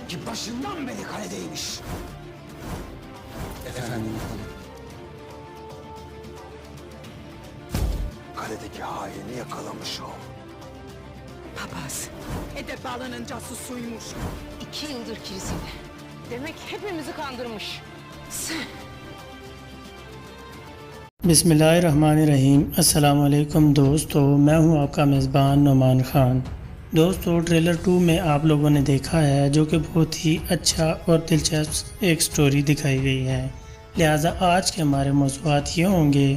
Demek ki başından beri kaledeymiş. Efendim hanım. Kaledeki haini yakalamış o. Papaz, Edep Bağlı'nın casusuymuş. 2 yıldır kilisede. Demek hepimizi kandırmış. Sen... बिस्मिल्लाहिर्रहमानिर्रहीम अस्सलाम वालेकुम दोस्तों, मैं हूं आपका मेज़बान नुमान ख़ान। दोस्तों, ट्रेलर 2 में आप लोगों ने देखा है जो कि बहुत ही अच्छा और दिलचस्प एक स्टोरी दिखाई गई है। लिहाजा आज के हमारे मौज़ूआत ये होंगे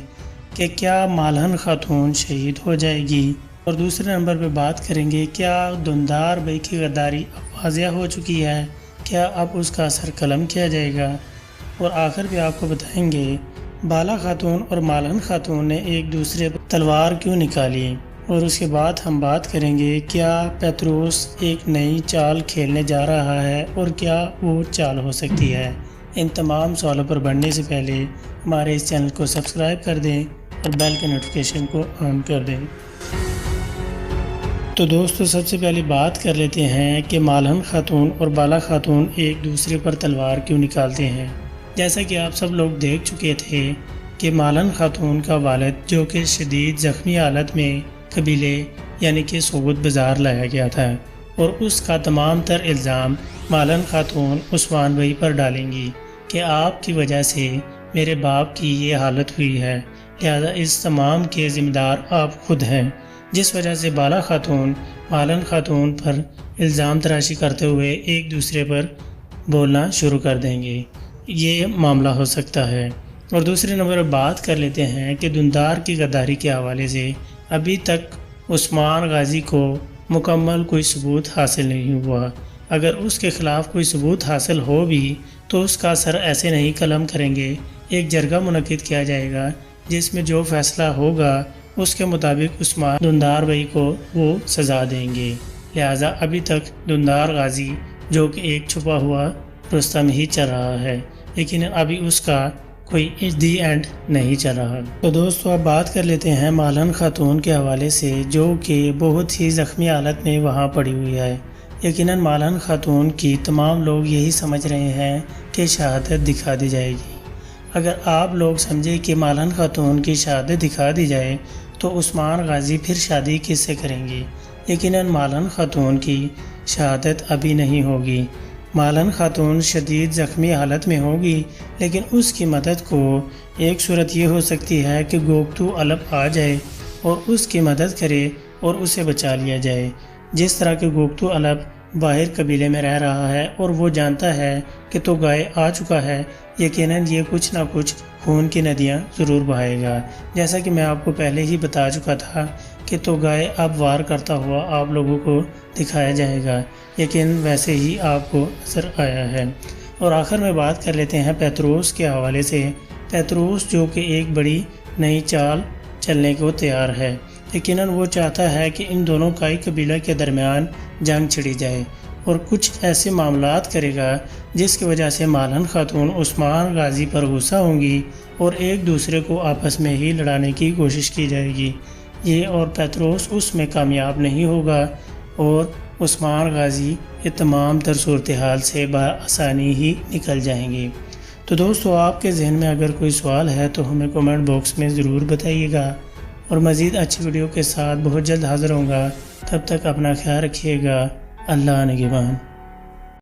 कि क्या मालहन ख़ातून शहीद हो जाएगी, और दूसरे नंबर पे बात करेंगे क्या दुंदार भाई की गद्दारी अब वाज़िया हो चुकी है, क्या अब उसका असर कलम किया जाएगा, और आखिर भी आपको बताएंगे बाला खातून और मालन खातून ने एक दूसरे पर तलवार क्यों निकाली। और उसके बाद हम बात करेंगे क्या पेत्रोस एक नई चाल खेलने जा रहा है और क्या वो चाल हो सकती है। इन तमाम सवालों पर बढ़ने से पहले हमारे इस चैनल को सब्सक्राइब कर दें और बेल के नोटिफिकेशन को ऑन कर दें। तो दोस्तों, सबसे पहले बात कर लेते हैं कि मालन खातून और बाला खातून एक दूसरे पर तलवार क्यों निकालते हैं। जैसा कि आप सब लोग देख चुके थे कि मालन खातून का वालिद जो कि शदीद ज़ख्मी हालत में कबीले यानी कि सोगुत बाज़ार लाया गया था, और उसका तमाम तर इल्ज़ाम मालन खातून उस्मान भाई पर डालेंगी कि आपकी वजह से मेरे बाप की ये हालत हुई है, लिहाजा इस तमाम के ज़िम्मेदार आप खुद हैं। जिस वजह से बाला खातून मालन खातून पर इल्ज़ाम तराशी करते हुए एक दूसरे पर बोलना शुरू कर देंगे। ये मामला हो सकता है। और दूसरे नंबर पर बात कर लेते हैं कि दुंदार की गद्दारी के हवाले से अभी तक उस्मान गाजी को मुकम्मल कोई सबूत हासिल नहीं हुआ। अगर उसके ख़िलाफ़ कोई सबूत हासिल हो भी तो उसका असर ऐसे नहीं कलम करेंगे। एक जरगा मुनक़िद किया जाएगा जिसमें जो फ़ैसला होगा उसके मुताबिक उस्मान दुंदार भाई को वो सज़ा देंगे। लिहाजा अभी तक दुंदार गाजी जो कि एक छुपा हुआ रुस्तम ही चल रहा है, लेकिन अभी उसका कोई दी एंड नहीं चल रहा। तो दोस्तों, अब बात कर लेते हैं मालन खातून के हवाले से जो कि बहुत ही ज़ख्मी हालत में वहाँ पड़ी हुई है। यकीनन मालन खातून की तमाम लोग यही समझ रहे हैं कि शहादत दिखा दी जाएगी। अगर आप लोग समझे कि मालन खातून की शहादत दिखा दी जाए तो उस्मान गाजी फिर शादी किससे करेंगे। यकीनन मालन खातून की शहादत अभी नहीं होगी। मालन खातून शदीद ज़ख्मी हालत में होगी, लेकिन उसकी मदद को एक सूरत ये हो सकती है कि गोपतू अलप आ जाए और उसकी मदद करे और उसे बचा लिया जाए। जिस तरह के गोपतू अलप बाहर कबीले में रह रहा है और वो जानता है कि तो गाय आ चुका है, यकीनन ये कुछ ना कुछ खून की नदियाँ ज़रूर बहाएगा। जैसा कि मैं आपको पहले ही बता चुका था कि तो गाय अब वार करता हुआ आप लोगों को दिखाया जाएगा, लेकिन वैसे ही आपको नज़र आया है। और आखिर में बात कर लेते हैं पेत्रोस के हवाले से। पेत्रोस जो कि एक बड़ी नई चाल चलने को तैयार है, यकीनन वो चाहता है कि इन दोनों काई कबीला के दरमियान जंग छिड़ी जाए और कुछ ऐसे मामलात करेगा जिसकी वजह से मालन खातून उस्मान गाजी पर गुस्सा होंगी और एक दूसरे को आपस में ही लड़ाने की कोशिश की जाएगी। ये और पेत्रोस उसमें कामयाब नहीं होगा और उस्मान गाजी ये तमाम तर सूरत हाल से बआसानी ही निकल जाएंगे। तो दोस्तों, आपके जहन में अगर कोई सवाल है तो हमें कमेंट बॉक्स में ज़रूर बताइएगा, और मज़ीद अच्छी वीडियो के साथ बहुत जल्द हाज़िर होऊंगा। तब तक अपना ख्याल रखिएगा। अल्लाह निगहबान।